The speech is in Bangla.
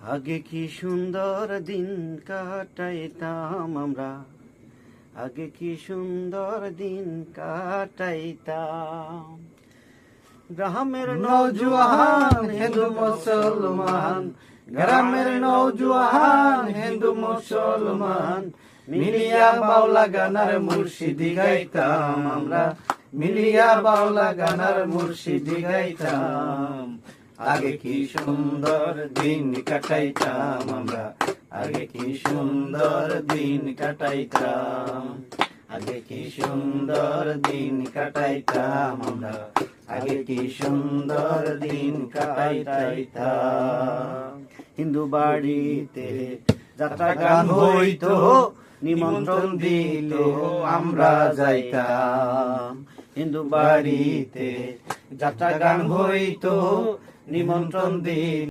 আগে কি সুন্দর দিন কাটাইতাম আমরা, আগে কি সুন্দর দিন কাটাইতাম। গ্রামের নৌজওয়ান হিন্দু মুসলমান, গ্রামের নৌজওয়ান হিন্দু মুসলমান, মিলিয়া বাউলা গানার মুর্শিদি গাইতাম আমরা, মিলিয়া বাউলা গানার মুর্শিদি গাইতাম। আগে কি সুন্দর দিন কাটাইতাম আমরা, আগে কি সুন্দর দিন কাটাইতাম, আগে কি সুন্দর দিন কাটাইতাম আমরা, আগে কি সুন্দর দিন কাটাইতাম। হিন্দু বাড়িতে যাত্রা গান হইতো, নিমন্ত্রণ দিল আমরা যাইতাম। হিন্দু বাড়িতে যাত্রা গান হইতো, নিমন্ত্রণ দিল